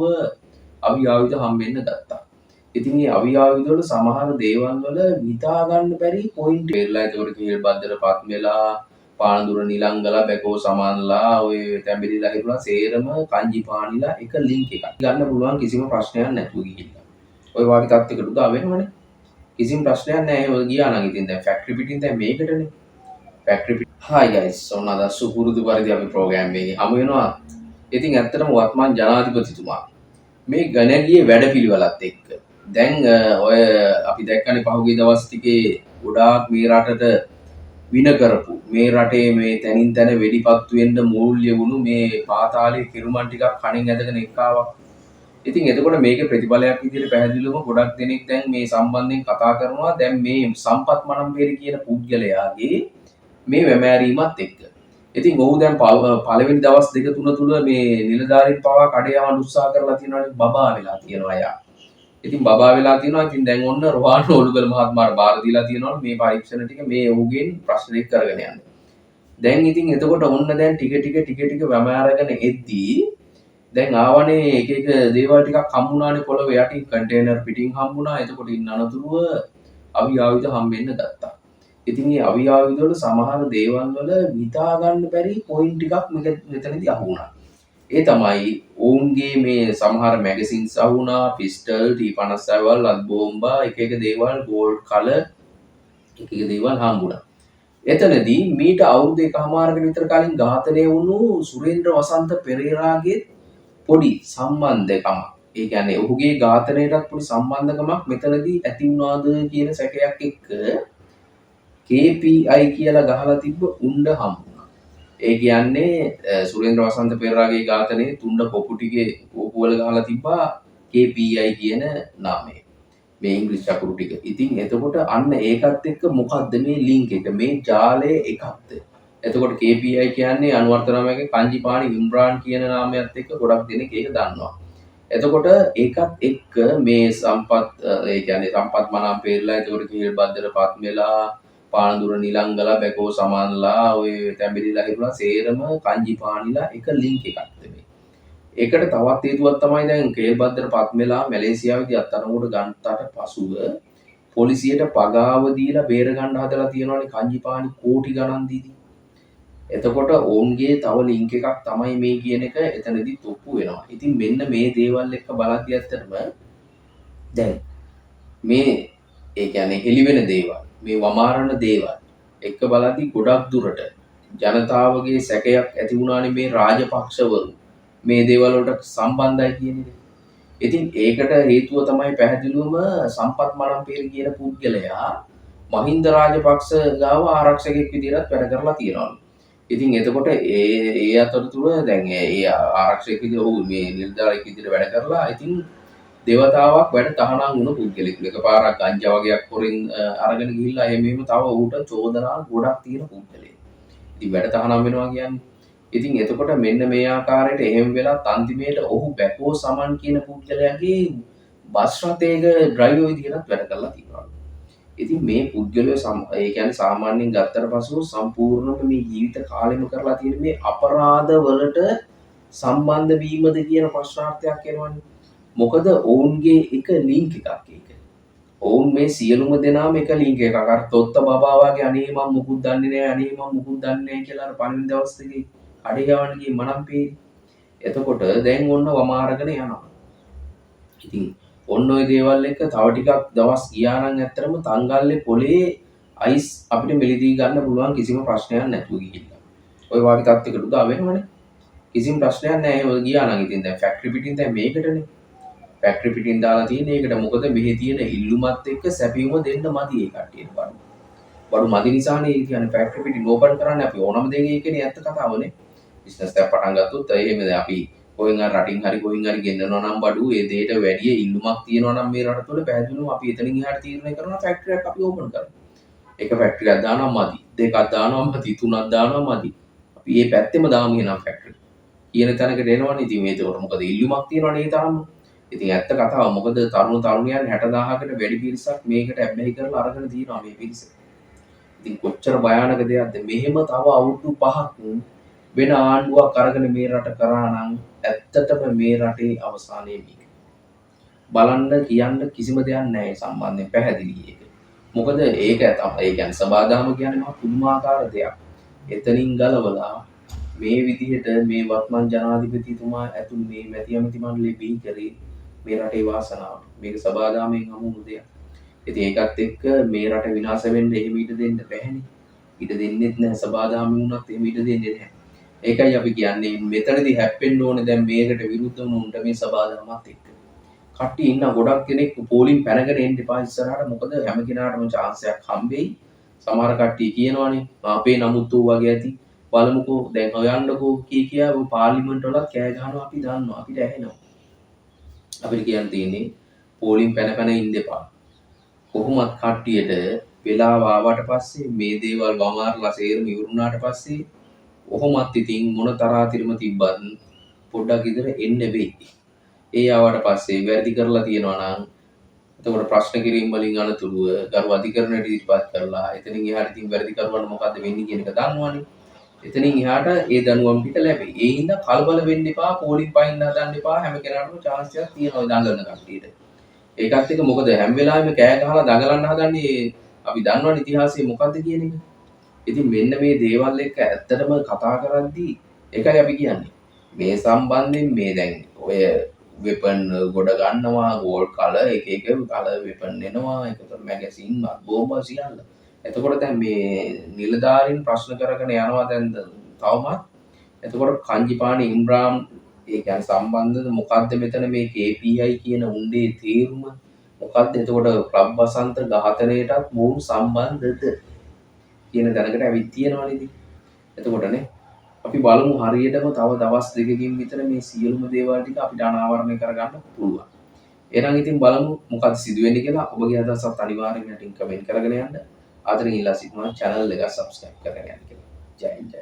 අනතුරුව අවි ආයුධ හම්බෙන්න ගත්තා. ඉතින් මේ අවි ආයුධ වල සමහර දේවල් වල හිතා ගන්න බැරි පොයින්ට් වෙලා ඒකට කේල් බද්දටපත් වෙලා පානදුර නිලංගලා බැකෝ සමානලා ඔය තැඹිලිලා හිටුණා සේරම කංජි පානිලා එක ලින්ක් එකක් ගන්න පුළුවන් කිසිම ප්‍රශ්නයක් නැතුව ගිහිල්ලා. ඔය වගේ තත්යකට උදා වෙනවනේ. කිසිම ප්‍රශ්නයක් නැහැ. ඔය ගියා නම් ඉතින් දැන් ෆැක්ටරි පිටින් දැන් මේකටනේ. ෆැක්ටරි පිට. Hi guys. ඔන්න අද සුපුරුදු පරිදි අපි ප්‍රෝග්‍රෑම් එකේ හමු වෙනවා. ඉතින් ඇත්තටම වත්මන් ජනාධිපතිතුමා මේ ගණනීය වැඩපිළිවෙලත් එක්ක දැන් ඔය අපි දැක්කනේ පහුගිය දවස් ටිකේ ගොඩාක් මේ රටට වින කරපු මේ රටේ මේ තැනින් තැන වෙඩිපත්තු වෙන්න මූල්‍ය වුණු මේ පාතාලයේ කිරුමන් ටිකක් කණින් ඇදගෙන එක්කාවා. ඉතින් එතකොට මේකේ ප්‍රතිඵලයක් විදිහට පැහැදිලිවම ගොඩක් දෙනෙක් දැන් මේ සම්බන්ධයෙන් කතා කරනවා. දැන් මේ සම්පත් මනම්පේරි කියන පුද්ගලයාගේ මේ වැමෑරීමත් එක්ක. ඉතින් ඔහු දැන් පළවෙනි දවස් දෙක තුන තුල මේ නිලධාරීන් පවා කඩේ යවන්න උත්සාහ කරලා තියෙනවානේ බබා වෙලා තියෙනවා අය. ඉතින් බබා වෙලා තියෙනවා. ඉතින් දැන් ඔන්න රොහාන ඔලුගල මහත්මයාට බාර දීලා තියෙනවා මේ පරීක්ෂණ ටික මේ ඔහුගෙන් ප්‍රශ්න දෙක කරගෙන යන්න. දැන් ඉතින් එතකොට ඔන්න දැන් ටික වැමෑරගෙන එද්දී දැන් ආවනේ එක දේවල් ටිකක් හම්බුණානේ පොළොවේ යටින් කන්ටේනර් පිටින් හම්බුණා. එතකොට ඉන්න අනතුරුව අවි ආයුධ හම්බෙන්න ගත්තා. ඉතින් මේ අවි ආයුධ වල සමහර දේවල් වල හිතා ගන්න බැරි පොයින්ට් ටිකක් මෙතනදී අහු වුණා. ඒ තමයි ඔවුන්ගේ මේ සමහර මැගසින්ස් අහු වුණා, පිස්ටල්, T57 ලත් බෝම්බා එක දේවල් ගෝල්ඩ් කලර් එක දේවල් හම්බුණා. එතනදී මීට අවුරුදු එකමාරකට විතර කලින් ඝාතනය වුණු සුරේන්ද්‍ර වසන්ත පෙරේරාගේ පොඩි සම්බන්ධකමක්. ඒ කියන්නේ ඔහුගේ ඝාතනයටත් පොඩි සම්බන්ධකමක් මෙතනදී ඇති වුණාද කියන සැකයක් එක්ක KPI කියලා ගහලා තිබ්බ උණ්ඩ හම්බුණා. ඒ කියන්නේ සුරේන්ද්‍ර වසන්ත පෙරේරාගේ ඝාතනයේ තුණ්ඩ කොපු ටිකේ කොපු වල ගහලා තිබ්බා KPI කියන නාමය. මේ ඉංග්‍රීසි අකුරු ටික. ඉතින් එතකොට අන්න ඒකත් එක්ක මොකද්ද මේ ලින්ක් එක? මේ ජාලය එකක්ද? එතකොට KPI කියන්නේ අනුවර්තනාමයගේ කංජිපාණි ඉම්රාන් කියන නාමයත් එක්ක ගොඩක් දෙනෙක් ඒක දන්නවා. එතකොට ඒකත් එක්ක මේ සම්පත් ඒ කියන්නේ සම්පත් මනම් පෙරලා එතකොට කේල් බද්දටපත් වෙලා පානදුර නිලංගලා බැකෝ සමානලා ඔය තැඹිලිලා හිටුණා සේරම කංජිපාණිලා එක ලින්ක් එකක්ද මේ. ඒකට තවත් හේතුවක් තමයි දැන් කේල් බද්දටපත් වෙලා මැලේසියාවේදී අත්අඩංගුවට ගන්නට පසුව පොලිසියට පගාව දීලා බේර ගන්න හදලා තියෙනවානේ කංජිපාණි කෝටි ගණන් දීදී. එතකොට ඔවුන්ගේ තව ලින්ක් එකක් තමයි මේ කියන එක එතනදී තොප්පු වෙනවා. ඉතින් මෙන්න මේ දේවල් එක්ක බලද්දී ඇත්තටම දැන් මේ ඒ කියන්නේ හෙලි වෙන දේවල්, මේ වමාරණ දේවල් එක්ක බලද්දී ගොඩක් දුරට ජනතාවගේ සැකයක් ඇති වුණානේ මේ රාජපක්ෂවරු මේ දේවල් වලට සම්බන්ධයි කියන එක. ඉතින් ඒකට හේතුව තමයි පැහැදිලිවම සම්පත් මනම්පේරි කියන පුද්ගලයා මහින්ද රාජපක්ෂ ගාව ආරක්ෂකෙක් විදිහට වැඩ කරලා තියෙනවා. ඉතින් එතකොට ඒ අතරතුර දැන් ඒ ආරක්ෂක විදිහට ඔහු මේ නිලධාරියෙක් විදිහට වැඩ කරලා ඉතින් දේවතාවක් වැඩ තහනම් වුණ පුද්ගලෙක්. එකපාරක් ගංජා වගේක් පොරින් අරගෙන ගිහිල්ලා එහෙම තව ඔහුට චෝදනා ගොඩක් තියෙන පුද්ගලෙක්. ඉතින් වැඩ තහනම් වෙනවා කියන්නේ. ඉතින් එතකොට මෙන්න මේ ආකාරයට එහෙම වෙලා අන්තිමේට ඔහු බැකෝ සමන් කියන පුද්ගලයාගේ බස් රථයක ඩ්‍රයිවර් විදිහට වැඩ කරලා තියෙනවා. ඉතින් මේ පුද්ගලයා ඒ කියන්නේ සාමාන්‍යයෙන් ගත්තට පසු සම්පූර්ණයෙන්ම මේ ජීවිත කාලෙම කරලා තියෙන මේ අපරාධ වලට සම්බන්ධ වීමද කියන ප්‍රශ්නාර්ථයක් එනවනේ. මොකද ඔවුන්ගේ එක ලින්ක් එකක් ඒක. ඔවුන් මේ සියලුම දෙනාම එක ලින්ක් එකක්. අර තොත්ත බබා වගේ අනේ මම මුකුත් දන්නේ නැහැ අනේ මම මුකුත් දන්නේ නැහැ කියලා අර පළවෙනි දවස් දෙකේ අඩේ ගවන්න ගියේ මනම්පේ. එතකොට දැන් ඔන්න වමාරගෙන යනවා. ඉතින් ඔන්න ඔය දේවල් එක තව ටිකක් දවස් ගියා නම් ඇත්තටම තංගල්ලේ පොලේ අයිස් අපිට මෙලිදී ගන්න පුළුවන් කිසිම ප්‍රශ්නයක් නැතුව ගිහිල්ලා. ඔය වගේ තත්යකට උදා වෙනවනේ. කිසිම ප්‍රශ්නයක් නැහැ. ඔය ගියා නම් ඉතින් දැන් ෆැක්ටරි පිටින් දැන් මේකටනේ. ෆැක්ටරි පිටින් දාලා තියෙන්නේ ඒකට. මොකද මෙහි තියෙන ඉල්ලුමත් එක්ක සැපියුම දෙන්න මදි ඒ කට්ටියට බඩු. බඩු මදි නිසානේ කියන්නේ ෆැක්ටරි පිටින් ඕපන් කරන්නේ අපි ඕනම දෙයක ඒකනේ ඇත්ත කතාවනේ. බිස්නස් එකක් පටන් ගත්තොත් එහෙම දැන් අපි කොහෙන් හරි රටින් හරි කොහෙන් හරි ගෙන්නනවා නම් බඩු ඒ දෙයට වැඩිය ඉල්ලුමක් තියෙනවා නම් මේ රට තුළ පැහැදිලිවම අපි එතනින් එහාට තීරණය කරනවා ෆැක්ටරි එකක් අපි ඕපන් කරනවා. එක ෆැක්ටරි එකක් දානවා මදි. දෙකක් දානවා මදි. තුනක් දානවා මදි. අපි මේ පැත්තෙම දාමු එනවා ෆැක්ටරි. කියන තැනකට එනවනේ. ඉතින් මේකට මොකද ඉල්ලුමක් තියෙනවනේ ඒ තරම්ම. ඉතින් ඇත්ත කතාව මොකද තරුණ තරුණියන් 60000කට වැඩි පිරිසක් මේකට ඇබ්බැහි කරලා අරගෙන තියෙනවා මේ පිරිස. ඉතින් කොච්චර භයානක දෙයක්ද මෙහෙම තව අවුරුදු 5ක් වෙන ආණ්ඩුවක් අරගෙන මේ රට කරා නම් ඇත්තටම මේ රටේ අවසානයේ මේක. බලන්න කියන්න කිසිම දෙයක් නැහැ සම්බන්ධයෙන් පැහැදිලි ඒක. මොකද ඒක තමයි ඒ කියන්නේ සබාදාම කියන්නේ මහා පුදුමාකාර දෙයක්. එතනින් ගලවලා මේ විදිහට මේ වත්මන් ජනාධිපතිතුමා ඇතුළු මේ මැති ඇමති මණ්ඩලය බිහි කරේ මේ රටේ වාසනාවට. මේක සබාදාමයෙන් හමු වුණු දෙයක්. ඉතින් ඒකත් එක්ක මේ රට විනාශ වෙන්න එහෙම ඉඩ දෙන්න බැහැනේ. ඉඩ දෙන්නෙත් නැහැ සබාදාමෙ වුණත් එහෙම ඉඩ දෙන්නේ නැහැ. ඒකයි අපි කියන්නේ මෙතනදී හැප්පෙන්න ඕනේ දැන් මේකට විරුද්ධ වුණු උන්ට මේ සබාදාමත් එක්ක. කට්ටිය ඉන්න ගොඩක් කෙනෙක් පෝලිම් පැනගෙන එන්න එපා ඉස්සරහට මොකද හැම කෙනාටම chance එකක් හම්බෙයි. සමහර කට්ටිය කියනවනේ අපේ නමුත් ඌ වගේ ඇති බලමුකෝ දැන් හොයන්නකෝ කියා පාර්ලිමේන්තු වලත් කෑ ගහනවා අපි දන්නවා අපිට ඇහෙනවා. අපිට කියන්න තියෙන්නේ පෝලිම් පැන ඉන්න එපා. කොහොමත් කට්ටියට වෙලාව ආවට පස්සේ මේ දේවල් වමාරලා සේරම ඉවරුනාට පස්සේ කොහොමත් ඉතින් මොන තරහතිරම තිබ්බත් පොඩ්ඩක් ඉදර එන්න වෙයි. ඒ ආවට පස්සේ වැරදි කරලා තියෙනවා නම් එතකොට ප්‍රශ්න කිරීම වලින් අනතුරුව ගරු අධිකරණයට ඉදිරිපත් කරලා එතනින් එහාට ඉතින් වැරදි කරුවන්ට මොකද්ද වෙන්නේ කියන එක දන්නවනේ. එතනින් එහාට ඒ දනුවම් ටික ලැබෙයි. ඒ හින්දා කලබල වෙන්න එපා, පොලිම් පයින් හදන්න එපා. හැම කෙනාටම chance එකක් තියෙනවා දඟලන කට්ටියට. ඒකත් එක්ක මොකද හැම වෙලාවෙම කෑ ගහලා දඟලන්න හදන්නේ අපි දන්නවනේ ඉතිහාසයේ මොකද්ද කියන එක. ඉතින් මෙන්න මේ දේවල් එක්ක ඇත්තටම කතා කරද්දී ඒකයි අපි කියන්නේ. මේ සම්බන්ධයෙන් මේ දැන් ඔය වෙපන් ගොඩ ගන්නවා ගෝල් කල එක කල වෙපන් එනවා එකතර මැගසින් බෝම්බ සියල්ල. එතකොට දැන් මේ නිලධාරීන් ප්‍රශ්න කරගෙන යනවා දැන් තවමත්. එතකොට කංජිපාණි ඉම්රාන් ඒ කියන්නේ සම්බන්ධද මොකද්ද මෙතන මේ KPI කියන උණ්ඩේ තේරුම මොකද්ද? එතකොට ක්ලබ් වසන්ත ඝාතනයටත් මොවුන් සම්බන්ධද කියන දැනකට ඇවිත් තියෙනවනේ ඉතින්. එතකොටනේ අපි බලමු හරියටම තව දවස් දෙකකින් විතර මේ සියලුම දේවල් ටික අපිට අනාවරණය කරගන්න පුළුවන්. එහෙනම් ඉතින් බලමු මොකද සිදුවෙන්නේ කියලා. ඔබගේ අදහසත් අනිවාර්යෙන් යටින් කමෙන්ට් කරගෙන යන්න. ආදරෙන් ඉල්ලා සිටිනවා channel එක subscribe කරගෙන යන්න කියලා. ජය ජය.